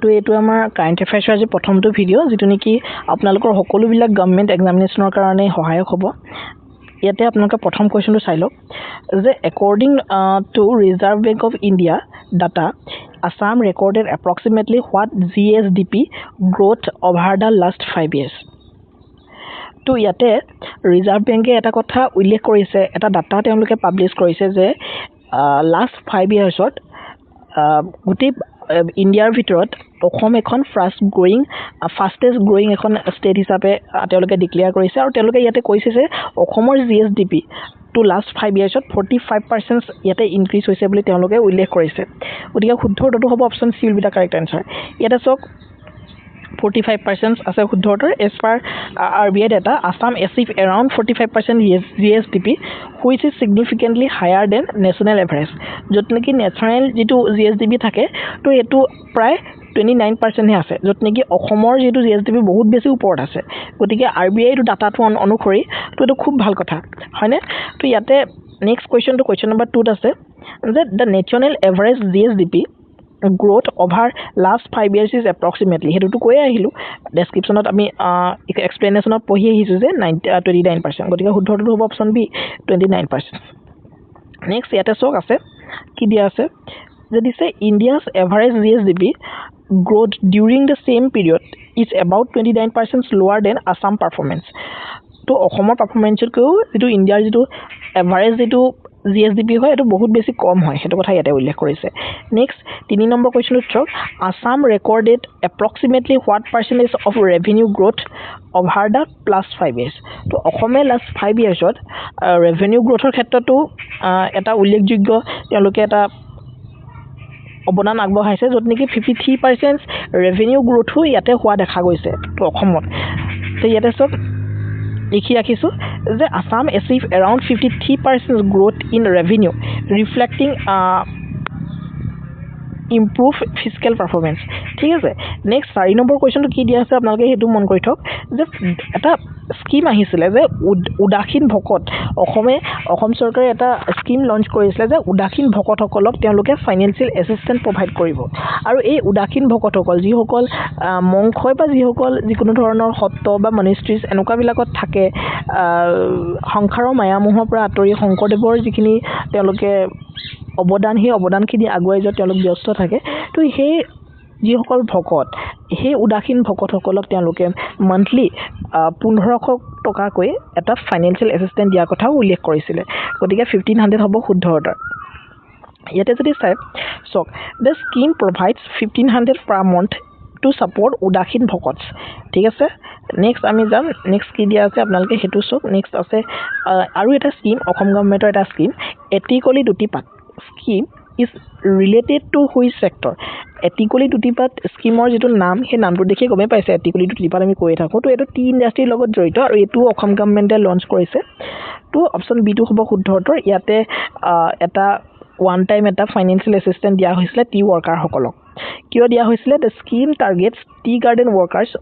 তো এইটো আমাৰ কাৰেণ্ট এফেয়াৰ্ছৰ আজি প্ৰথমটো ভিডিঅ' যিটো নেকি আপোনালোকৰ সকলোবিলাক গভৰ্ণমেণ্ট এক্সামিনেশ্যনৰ কাৰণে সহায়ক হ'ব। ইয়াতে আপোনালোকে প্ৰথম কুৱেশ্যনটো চাই লওক যে according to reserve bank of India data Assam recorded approximately what GSDP growth over the last 5 years। তো ইয়াতে ৰিজাৰ্ভ বেংকে এটা কথা উল্লেখ কৰিছে, এটা ডাটা তেওঁলোকে পাব্লিছ কৰিছে যে লাষ্ট 5 yearsত গোটেই ইণ্ডিয়াৰ ভিতৰত অসম এখন ফাষ্টেষ্ট গ্ৰয়িং এখন ষ্টেট হিচাপে তেওঁলোকে ডিক্লেয়াৰ কৰিছে আৰু তেওঁলোকে ইয়াতে কৈছে যে অসমৰ GSDP টু লাষ্ট 5 yearsত 45% ইয়াতে ইনক্ৰিজ হৈছে বুলি তেওঁলোকে উল্লেখ কৰিছে। গতিকে শুদ্ধ উত্তৰটো হ'ব option C will be the correct answer. ইয়াতে চাওক 45% আছে শুদ্ধ উত্তৰ। As per RBI data, Assam achieved around 45% GSDP, which is significantly higher than national average. য'ত নেকি নেশ্যনেল যিটো GSDP থাকে তো এইটো প্ৰায় 29% হে আছে, য'ত নেকি অসমৰ যিটো GSDP বহুত বেছি ওপৰত আছে। গতিকে RBI এইটো ডাটাটো অনুসৰি তো এইটো খুব ভাল কথা হয়নে। তো ইয়াতে নেক্সট কুৱেশ্যনটো কুৱেশ্যন নম্বৰ 2ত আছে যে the national average GSDP growth over last 5 years is approximately, সেইটোতো কৈয়ে আহিলোঁ ডেছক্ৰিপশ্যনত আমি এক্সপ্লেনেশ্যনত পঢ়ি আহিছোঁ যে 29%। গতিকে শুদ্ধটো হ'ব অপশ্যন বি 29%। নেক্সট ইয়াতে চাওক আছে কি দিয়া আছে যে দিছে India's average GSDP growth during the same period is about 29% lower then Assam performance. তো অসমৰ পাৰফৰ্মেঞ্চতকৈও যিটো ইণ্ডিয়াৰ যিটো এভাৰেজ যিটো GSDP হয় এইটো বহুত বেছি কম হয়, সেইটো কথা ইয়াতে উল্লেখ কৰিছে। নেক্সট 3 নম্বৰ কুৱেশ্যনটো চাওক Assam recorded approximately what percentage of revenue growth over the last 5 years। তো অসমে লাষ্ট 5 yearsত ৰেভিনিউ গ্ৰ'থৰ ক্ষেত্ৰতো এটা উল্লেখযোগ্য তেওঁলোকে এটা অৱদান আগবঢ়াইছে, য'ত নেকি 53% ৰেভিনিউ গ্ৰ'থো ইয়াতে হোৱা দেখা গৈছে তো অসমত। তো ইয়াতে চাওক লিখি ৰাখিছোঁ যে Assam achieve around 53% growth in revenue reflecting improve physical performance. ঠিক আছে। নেক্সট 4 নম্বৰ কুৱেশ্যনটো কি দিয়া আছে আপোনালোকে সেইটো মন কৰি থওক যে এটা স্কিম আহিছিলে যে উদাসীন ভকত অসম চৰকাৰে এটা স্কিম লঞ্চ কৰিছিলে যে উদাসীন ভকতসকলক তেওঁলোকে ফাইনেন্সিয়েল এছিষ্টেঞ্চ প্ৰভাইড কৰিব। আৰু এই উদাসীন ভকতসকল যিসকল মংশয় বা যিকোনো ধৰণৰ সত্ৰ বা মনিষ্ট্ৰিজ এনেকুৱাবিলাকত থাকে, সংসাৰৰ মায়ামোহৰ পৰা আঁতৰি শংকৰদেৱৰ যিখিনি তেওঁলোকে অৱদান সেই অৱদানখিনি আগুৱাই যোৱাত তেওঁলোক ব্যস্ত থাকে। তো সেই যিসকল ভকত সেই উদাসীন ভকতসকলক তেওঁলোকে মান্থলি 1500 টকাকৈ এটা ফাইনেন্সিয়েল এছিষ্টেঞ্চ দিয়াৰ কথাও উল্লেখ কৰিছিলে। গতিকে 1500 হ'ব শুদ্ধ উত্তৰ। ইয়াতে যদি চাওক the scheme provides 1500 per month to support উদাসীন ভকত। ঠিক আছে। নেক্সট আমি যাম নেক্সট কি দিয়া আছে আপোনালোকে সেইটো চাওক। নেক্সট আছে আৰু এটা স্কিম অসম গভৰ্ণমেণ্টৰ এটা scheme Etikoli Dutipat scheme is related to which sector. এটিকলি দুটিপাত স্কিমৰ যিটো নাম সেই নামটো দেখি গমেই পাইছে এটিকলি দুটিপাত আমি কৈ থাকোঁ। তো এইটো টি ইণ্ডাষ্ট্ৰীৰ লগত জড়িত আৰু এইটো অসম গভৰ্ণমেণ্টে লঞ্চ কৰিছে। তো অপশ্যন বিটো হ'ব শুদ্ধ উত্তৰ। ইয়াতে এটা ওৱান টাইম এটা ফাইনেন্সিয়েল এছিষ্টেঞ্চ দিয়া হৈছিলে টি ৱৰ্কাৰসকলক। কিয় দিয়া হৈছিলে the scheme targets tea garden workers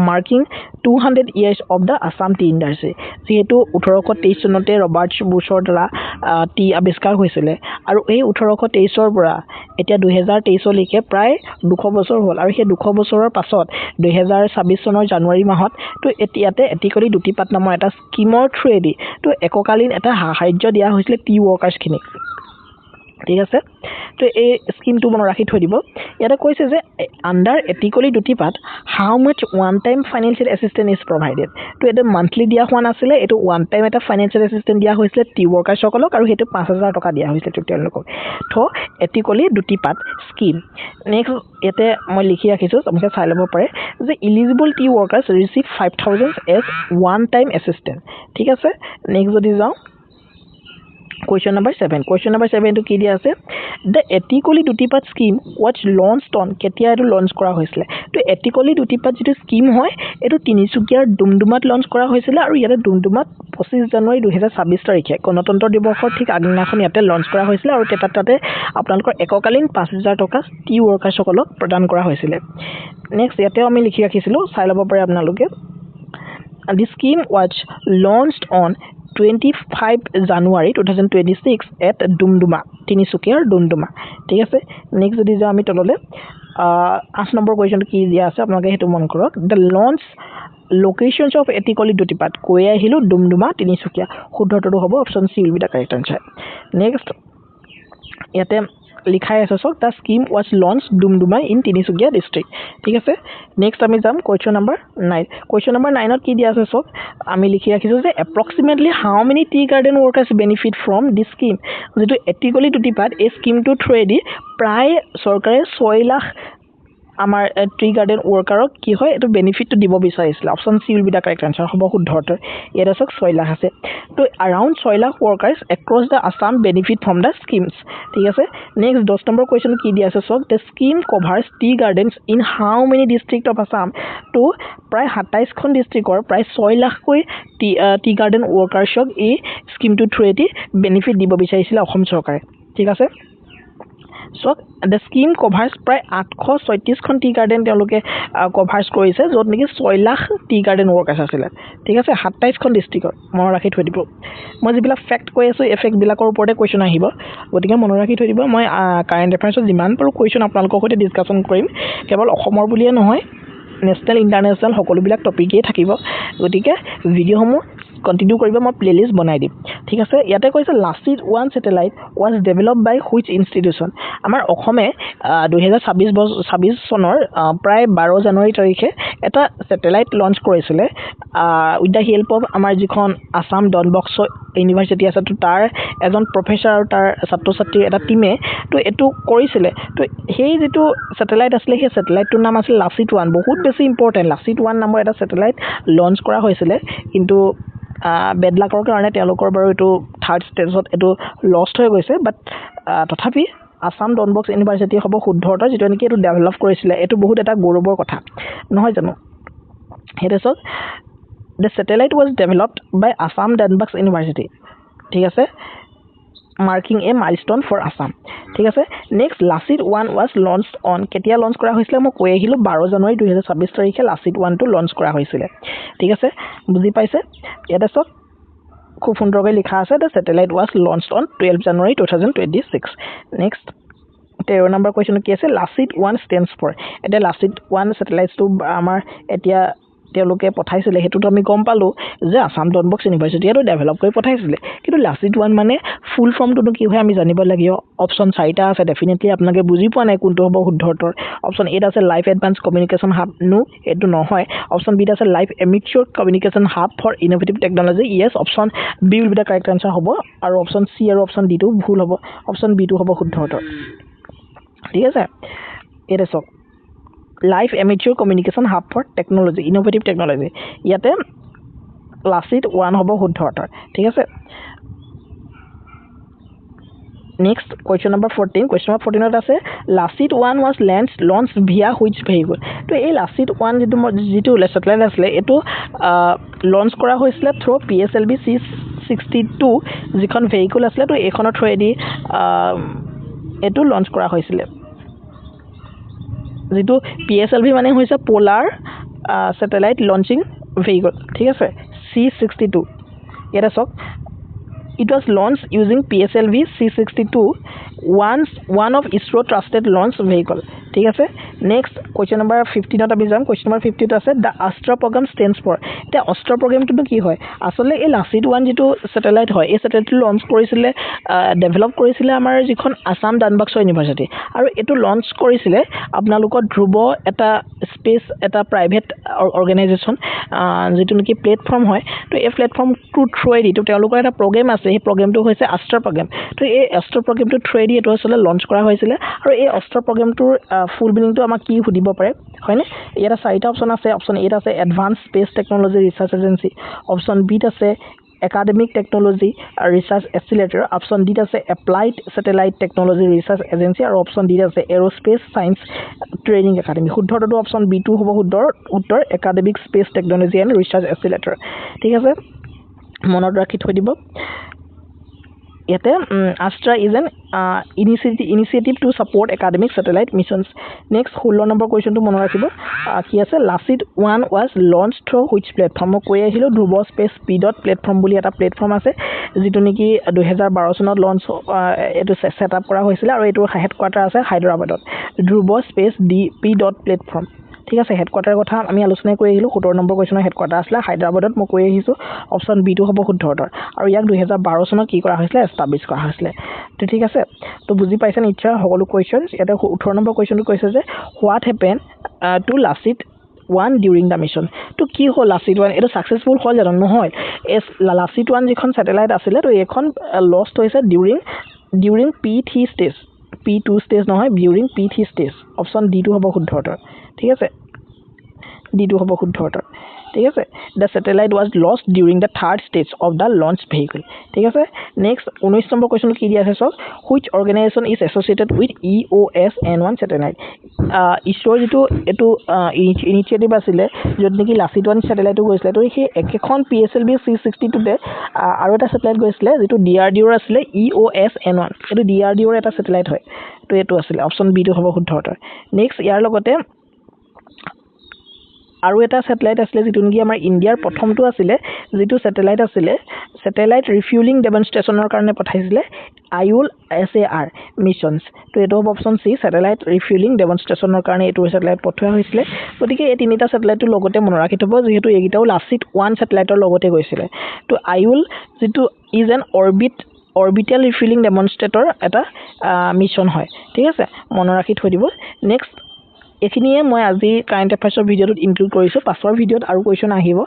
marking 200 years of the Assam tea industry. যিহেতু 1823 চনতে ৰবাৰ্ট বুছৰ দ্বাৰা টি আৱিষ্কাৰ হৈছিলে আৰু এই 1823 পৰা এতিয়া 2023লৈকে প্ৰায় 200 বছৰ হ'ল। আৰু সেই 200 বছৰৰ পাছত 2026 চনৰ জানুৱাৰী মাহত তো ইয়াতে এটিকলি দুটিপাত নামৰ এটা স্কিমৰ থ্ৰুৱেদি তো এককালীন এটা সাহাৰ্য দিয়া হৈছিলে টি ৱৰ্কাৰ্ছখিনিক। ঠিক আছে। তো এই স্কিমটো মনত ৰাখি থৈ দিব। ইয়াতে কৈছে যে under Etikoli Dutipat how much one time financial assistance is provided. তো এইটো মান্থলি দিয়া হোৱা নাছিলে, এইটো ওৱান টাইম এটা ফাইনেন্সিয়েল এছিষ্টেঞ্চ দিয়া হৈছিলে টি ৱৰ্কাৰ্ছসকলক আৰু সেইটো 5000 টকা দিয়া হৈছিলে তেওঁলোকক। তো এটিকলি দুটিপাত স্কিম। নেক্সট ইয়াতে মই লিখি ৰাখিছোঁ আপোনালোকে চাই ল'ব পাৰে যে eligible tea workers receive 5000 as one time assistance. ঠিক আছে। নেক্সট যদি যাওঁ কুৱেশ্যন নম্বৰ 7। কুৱেশ্যন নম্বৰ 7টো কি দিয়া আছে the Etikoli Dutipat scheme was launched on, কেতিয়া এইটো লঞ্চ কৰা হৈছিলে। তো এটিকলি দুটিপাত যিটো স্কিম হয় এইটো তিনিচুকীয়াৰ ডুমডুমাত লঞ্চ কৰা হৈছিলে আৰু ইয়াতে ডুমডুমাত 25 জানুৱাৰী 2026 তাৰিখে গণতন্ত্ৰ দিৱসৰ ঠিক আগদিনাখন ইয়াতে লঞ্চ কৰা হৈছিলে আৰু তাতে আপোনালোকৰ এককালীন 5000 টকা টি ৱৰ্কাৰ্ছসকলক প্ৰদান কৰা হৈছিলে। নেক্সট ইয়াতেও আমি লিখি ৰাখিছিলোঁ চাই ল'ব পাৰে আপোনালোকে। The scheme was launched on 25 January 2026 at Doomdooma তিনিচুকীয়াৰ ডুমডুমা ঠিক আছে নেক্সট যদি যাওঁ আমি তললৈ 8 নম্বৰ কুৱেশ্যনটো কি দিয়া আছে আপোনালোকে সেইটো মন কৰক দ্য লঞ্চ লোকেশনস অফ এটিকলি দুটিপাত কৈ আহিলো ডুমডুমা তিনিচুকীয়া শুদ্ধটো হ'ব option C will be the correct answer next ইয়াতে লিখাই আছে সক the scheme was launch Doomdooma in Tinsukia district ঠিক আছে নেক্সট আমি যাম কোয়েশ্চন নাম্বার 9 কোয়েশ্চন নাম্বার 9 ত কি দিয়া আছে সক আমি লিখি ৰাখিছো যে approximately how many tea garden workers benefit from this scheme যেটো এটিকলি দুটিপাত এই স্কিমটো থ্ৰুৱেদি প্ৰায় চৰকাৰে 6 লাখ আমাৰ ট্ৰি গাৰ্ডেন ওয়াৰ্কাৰক কি হয় এটো বেনিফিটটো দিব বিচাৰিছিল option C will be the correct answer হ'ব শুদ্ধটো ইয়াত আছে 6 লাখ আছে তো around 6 lakh ওয়াৰ্কাৰ্স across the Assam benefit from the schemes ঠিক আছে নেক্সট 10 নম্বৰ কোৱেশ্চন কি দিয়া আছে সক the scheme covers tea gardens in how many district of Assam তো প্ৰায় 27 খন ডিস্ট্ৰিক্টৰ প্ৰায় 6 লাখ কৈ টি গাৰ্ডেন ওয়াৰ্কাৰ্সক এই স্কিমটো থ্ৰুৱেদি বেনিফিট দিব বিচাৰিছিল অসম চৰকাৰে ঠিক আছে So the scheme covers প্ৰায় 836 খন টি গাৰ্ডেন তেওঁলোকে কভাৰস কৰিছে যত নেকি 6 লাখ টি গাৰ্ডেন ওয়াৰ্কাৰ্স আছিল ঠিক আছে 27 খন ডিস্ট্ৰিক্টৰ মনত ৰাখি থৈ দিব মই যিবিলাক ফ্যাক্ট কৈ আছো এফেক্ট বিলাকৰ ওপৰতে কোৱেশ্চন আহিব গতিকে মনত ৰাখি থৈ দিব মই কাৰেন্ট এফেয়াৰ্ছত যিমান পাৰো কোৱেশ্চন আপোনালোকৰ সৈতে ডিসকাশন কৰিম কেৱল অসমৰ বুলিয়ে নহয় নেশনাল ইন্টাৰনেশনাল সকলোবিলাক টপিকেই থাকিব গতিকে ভিডিওসমূহ কন্টিনিউ কৰিব মই প্লেলিস্ট বনাই দিম ঠিক আছে ইয়াতে কৈছে Lachit one satellite was developed by which institution আমাৰ অসমে 2026 চনৰ প্ৰায় 12 জানুৱাৰী তাৰিখে এটা স্যাটেলাইট লঞ্চ কৰিছিলে উইথ দা হেল্প অফ আমাৰ যিখন আসাম ডন বস্কো ইউনিভাৰ্সিটি আছে তো তাৰ এজন প্ৰফেসৰ আৰু তাৰ ছাত্ৰ ছাত্ৰীৰ এটা টিমে তো এটো কৰিছিলে তো সেই যেটো স্যাটেলাইট আছিল সেই স্যাটেলাইটৰ নাম আছিল লাচিত ওৱান বহুত বেছি ইম্পৰ্টেন্ট লাচিত ওৱান নামৰ এটা স্যাটেলাইট লঞ্চ কৰা হৈছিলে কিন্তু বেডলাকৰ কাৰণে তেওঁলোকৰ বাৰু এটো থাৰ্ড ষ্টেজত এটো লষ্ট হৈ গৈছে বাট তথাপি আসাম ডন বস্কো ইউনিভাৰ্সিটি হ'ব শুদ্ধটো যেটো নেকি এটো ডেভেলপ কৰিছিলে এটো বহুত এটা গৌৰৱৰ কথা নহয় জানো হেৰেছক the satellite was developed by Assam Don Bosco University ঠিক আছে marking a milestone for Assam ঠিক আছে next Lachit one was launched on কেতিয়া লঞ্চ কৰা হৈছিল মই কৈ আহিলো 12 জানুৱাৰী 2026 তাৰিখে লাচিত ওৱান টো লঞ্চ কৰা হৈছিল ঠিক আছে বুজি পাইছে এটা সব খুব সুন্দৰকৈ লিখা আছে the satellite was launched on 12 January 2026 next 13 number question কি আছে লাচিত ওৱান stands for এটা লাচিত ওৱান স্যাটেলাইটস টো আমাৰ এতিয়া তেওঁলোকে পঠাইছিলে হেতুটো আমি গম পালো যে আসাম ডন বস্কো ইউনিভাৰ্সিটি এটো ডেভেলপ কৰি পঠাইছিলে কিন্তু লাচিত ওৱান মানে ফুল ফৰ্মটো কি হয় আমি জানিব লাগিব অপচন 4টা আছে ডেফিনেটলি আপোনালোকে বুজি পোৱা নাই কোনটো হ'ব শুদ্ধতৰ অপচন এ আছে লাইফ এডভান্স কমিউনিকেশন হাব নো এটো নহয় অপচন বি আছে life amateur communication hub for innovative technology yes option B will be the correct answer হ'ব আৰু অপচন সি আৰু অপচন ডি টো ভুল হ'ব অপচন বি টো হ'ব শুদ্ধতৰ ঠিক আছে এটা সব life amateur communication hub for technology innovative technology ইয়াতে লাচিত ওৱান হ'ব শুদ্ধতৰ ঠিক আছে next question number 14 question number 14 ত আছে Lachit one was launch via which vehicle তো এই লাচিত ওৱান যেটো স্যাটেলাইট আছিল এটো লঞ্চ কৰা হৈছিল থ্ৰু PSLV C62 যিখন ভেহিকল আছিল তো এখনৰ থ্ৰুৱেদি এটো লঞ্চ কৰা হৈছিল যেটো PSLV মানে হৈছে পোলাৰ স্যাটেলাইট লঞ্চিং ভেহিকল ঠিক আছে C62 এটা সক it was launched using PSLV C62 one of ISRO trusted launch vehicle ঠিক আছে নেক্সট কোৱেশ্চন নম্বৰ 15 ত আমি যাম কোৱেশ্চন নম্বৰ 50 ত আছে দা আষ্ট্ৰা প্ৰগ্ৰাম stands for এটা আষ্ট্ৰা প্ৰগ্ৰামটো কি হয় আসলে এই লাচিত ওৱান যেটো স্যাটেলাইট হয় এই স্যাটেলাইটটো লঞ্চ কৰিছিলে ডেভেলপ কৰিছিলে আমাৰ যিখন আসাম ডন বস্কো ইউনিভাৰ্সিটি আৰু এটো লঞ্চ কৰিছিলে আপোনালোকৰ ধ্ৰুব এটা স্পেস এটা প্ৰাইভেট অৰ্গানাইজেচন যেটো নেকি প্লেটফৰ্ম হয় তো এই প্লেটফৰ্ম টু থ্ৰুৱেদি তো তেওঁলোকৰ এটা প্ৰগ্ৰাম আছে এই প্ৰগ্ৰামটো হৈছে আষ্ট্ৰা প্ৰগ্ৰাম তো এই আষ্ট্ৰা প্ৰগ্ৰামটো থ্ৰুৱেদি এটো আসলে লঞ্চ কৰা হৈছিল আৰু এই আষ্ট্ৰা প্ৰগ্ৰামটোৰ ফুল মিনিংটো আমাক কি সুধিব পাৰে হয়নে ইয়াৰ 4টা অপচন আছে অপচন এ আছে advance space technology research agency option B আছে academic technology research accelerator option D আছে applied satellite technology research agency আৰু অপচন ডি আছে এৰোস্পেস সায়েন্স ট্ৰেইনিং একাডেমি শুদ্ধটো অপচন বি টো হ'ব উত্তৰ academic space technology and research accelerator ঠিক আছে মনত ৰাখি থৈ দিব ইয়াতে Astra is an initiative to support academic satellite missions. Next 16 number কোৱেশ্চনটো মনত ৰাখিব কি আছে Lasit 1 was launched through which platform মই কৈ আহিলো ধ্ৰুৱ স্পেচ স্পীডত প্লেটফৰ্ম বুলি এটা প্লেটফৰ্ম আছে যিটো নেকি 2012 চনত লঞ্চ এটো সেটআপ কৰা হৈছিল আৰু এটো হেডকোৱাৰ্টাৰ আছে হায়দৰাবাদত ধ্ৰুৱ স্পেচ ডিপি ডট প্লেটফৰ্ম ঠিক আছে হেডকোৱাৰ্টাৰ কথা আমি আলোচনা কৰি আহিলো 17 নম্বৰ কোৱেশ্চনৰ হেডকোৱাৰ্টাৰ আছিল হায়দৰাবাদত মই কৈ আহিছো অপচন বি টো হ'ব শুদ্ধ উত্তৰ আৰু ইয়াক 2012 চনত কি কৰা হৈছিল এস্টাব্লিশ কৰা হৈছিল তো ঠিক আছে তো বুজি পাইছেন ইচ্ছা সকলো কোৱেশ্চনছ ইয়াতে 18 নম্বৰ কোৱেশ্চনটো কৈছে যে what happen to Lasit 1 during the mission তো কি হল Lasit 1 এটা সাকসেসফুল হল জানো নহয় এস Lasit 1 যিখন স্যাটেলাইট আছিল তো এখন লস্ট হৈছে during P3 stage P2 stage নহয় during P3 stage option D টো হ'ব শুদ্ধ উত্তৰ ঠিক আছে ডি টো হ'ব শুদ্ধ উত্তৰ ঠিক আছে the satellite was lost during the third stage of the launch vehicle ঠিক আছে next 19 নম্বৰ কোৱেশ্চন কি দিয়া আছে সব which organization is associated with EOS N1 satellite ইসৰো যেটো এটো ইনিশিয়েটিভ আছিল যত নেকি Lasit 1 স্যাটেলাইট গৈছিল তো সেই একেখন PSLV C62 তে আৰু এটা স্যাটেলাইট গৈছিল যেটো DRDO আছিল EOS N1 এটো DRDO এটা স্যাটেলাইট হয় তো এটো আছিল অপচন বি টো হ'ব শুদ্ধ উত্তৰ নেক্সট ইয়াৰ লগতে আৰু এটা স্যাটেলাইট আছিল যেটো নেকি আমাৰ ইন্ডিয়াৰ প্ৰথমটো আছিল যেটো স্যাটেলাইট আছিল স্যাটেলাইট ৰিফিউলিং ডেমনস্ট্ৰেচনৰ কাৰণে পঠাইছিল আইউল SAR মিশনস তো এটো হ'ব অপচন সি স্যাটেলাইট ৰিফিউলিং ডেমনস্ট্ৰেচনৰ কাৰণে এটো স্যাটেলাইট পঠোৱা হৈছিল গতিকে এই তিনিটা স্যাটেলাইটৰ লগতে মনত ৰাখি থব যেহেতু এগিটাও Lasit 1 স্যাটেলাইটৰ লগতে গৈছিল তো আইউল যেটো is an orbital refueling demonstrator এটা মিশন হয় ঠিক আছে মনত ৰাখি থৈ দিব নেক্সট এখিনিয়ে মই আজি কাৰেন্ট এফেয়াৰ্সৰ ভিডিওত ইনক্লুড কৰিছো পাছৰ ভিডিওত আৰু কোৱেশ্চন আহিব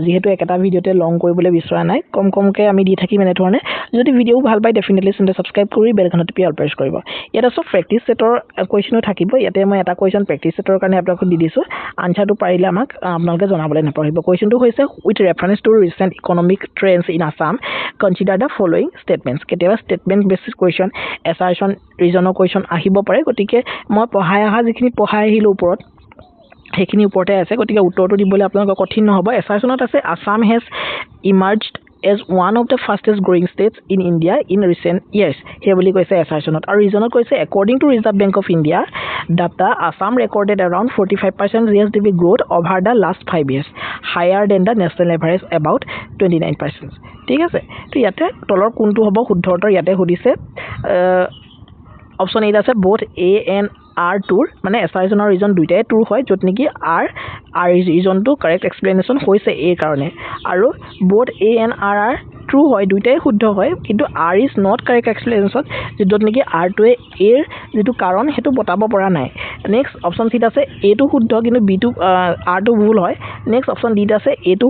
যেহেতু একটা ভিডিওতে লং কৰিবলৈ বিচৰা নাই কমকে আমি দি থাকিম এনে ধৰণে যদি ভিডিও ভাল পাই ডেফিনেটলি চেনেল সাবস্ক্ৰাইব কৰি বেল আইকনটো টিপি অল প্ৰেছ কৰিব ইয়াত সব প্ৰেক্টিস সেটৰ কোৱেশ্চনো থাকিব ইয়াতে মই এটা কোৱেশ্চন প্ৰেক্টিস সেটৰ কাৰণে আপোনাক দি দিছো আনসাৰটো পাৰিলে আমাক আপোনালোকে জনাবলৈ নাপাহৰিব কোৱেশ্চনটো হৈছে with reference to recent economic trends in Assam consider the following statements কেতিয়াবা স্টেটমেন্ট বেসিস কোৱেশ্চন এছাৰশন ৰিজনৰ কোৱেশ্চন আহিব পাৰে গতিকে মই পঢ়াই আহা যিখিনি পঢ়াই আহিলো ওপৰত হেখিনি ওপৰতে আছে গতিকে উত্তৰটো দিবলৈ আপোনালোকৰ কঠিন নহব এছাৰশনত আছে Assam has emerged as one of the fastest growing states in India in recent years here বুলি কৈছে এছাৰশনত আৰু ৰিজনত কৈছে according to Reserve Bank of India data Assam recorded around 45% GSDP growth over the last 5 years higher than the national average about 29% ঠিক আছে তো ইয়াতে তলৰ কোনটো হ'ব শুদ্ধ উত্তৰ ইয়াতে সুধিছে অপচন এ আছে both A and R2 মানে এছাৰশনৰ ৰিজন দুইটাই ট্ৰু হয় যত নেকি R ৰিজনটো কাৰেক্ট এক্সপ্লেনেশন হৈছে এ কাৰণে আৰু both A and R are true হয় দুইটাই শুদ্ধ হয় কিন্তু R is not correct explanation যত নেকি R2 এৰ যেটো কাৰণ হেতু বতাব পৰা নাই নেক্সট অপচন সি আছে A টো শুদ্ধ কিন্তু B টো R টো ভুল হয় নেক্সট অপচন ডি আছে A টো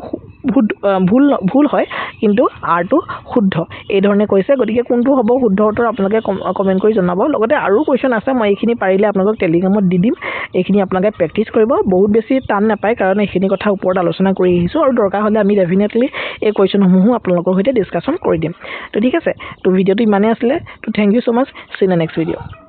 ভুল হয় কিন্তু R টো শুদ্ধ এই ধৰণে কৈছে গতিকে কোনটো হ'ব শুদ্ধ উত্তৰ আপোনালোকে কমেন্ট কৰি জনাব লগতে আৰু কোৱেশ্চন আছে মই এইখিনি পাৰিলে আপোনালোকক টেলিগ্ৰামত দি দিম এইখিনি আপোনালোকে প্ৰেক্টিস কৰিব বহুত বেছি টান নাপায় কাৰণ এইখিনি কথা ওপৰত আলোচনা কৰি আহিছো আৰু দৰকাৰ হলে আমি ডেফিনেটলি এই কোৱেশ্চনসমূহ আপোনালোকৰ সৈতে ডিসকাশন কৰি দিম তো ঠিক আছে তো ভিডিওটো ইমানে আছিল so thank you so much see in the next video